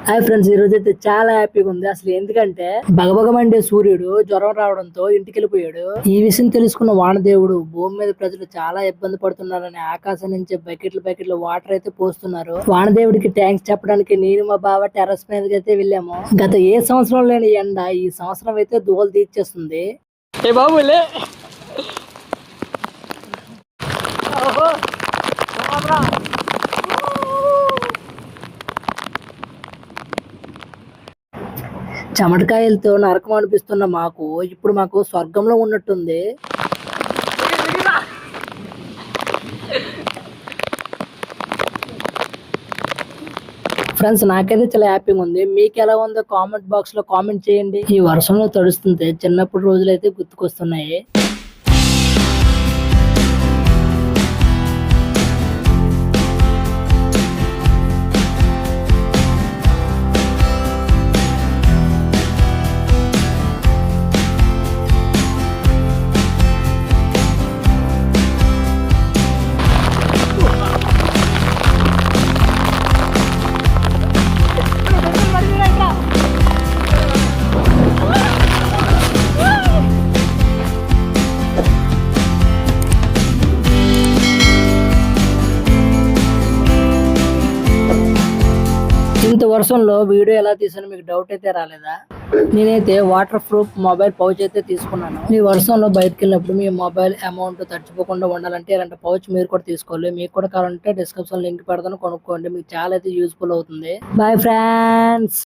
Hi friends, ఈ రోజు అయితే చాలా హ్యాపీగా ఉంది. అసలు ఎందుకంటే భగభగమండే సూర్యుడు జ్వరం రావడంతో ఇంటికి వెళ్ళిపోయాడు. ఈ విషయం తెలుసుకున్న వానదేవుడు భూమి మీద ప్రజలు చాలా ఇబ్బంది పడుతున్నారని ఆకాశం నుంచి బకెట్లు వాటర్ అయితే పోస్తున్నారు. వానదేవుడికి థ్యాంక్స్ చెప్పడానికి నేను మా బావ టెర్రస్ మీదకి అయితే వెళ్ళాము. గత ఏ సంవత్సరం లేని ఎండ ఈ సంవత్సరం అయితే దూలు తీర్చేస్తుంది. ఏ బాబులే చెమటకాయలతో నరకం అనిపిస్తున్న మాకు ఇప్పుడు మాకు స్వర్గంలో ఉన్నట్టుంది. ఫ్రెండ్స్, నాకైతే చాలా హ్యాపీగా ఉంది. మీకు ఎలా ఉందో కామెంట్ బాక్స్ లో కామెంట్ చేయండి. ఈ వర్షంలో తడుస్తుంటే చిన్నప్పుడు రోజులైతే గుర్తుకొస్తున్నాయి. ఇంత వర్షంలో వీడియో ఎలా తీసాను మీకు డౌట్ అయితే రాలేదా? నేనైతే వాటర్ ప్రూఫ్ మొబైల్ పౌచ్ అయితే తీసుకున్నాను. మీ వర్షంలో బయటకు వెళ్ళినప్పుడు మీ మొబైల్ అమౌంట్ తడిచిపోకుండా ఉండాలంటే ఇలాంటి పౌచ్ మీరు కూడా తీసుకోవాలి. మీకు కూడా కావాలంటే డిస్క్రిప్షన్ లింక్ పెడతాను, కొనుక్కోండి. మీకు చాలా అయితే యూస్ఫుల్ అవుతుంది. Bye friends.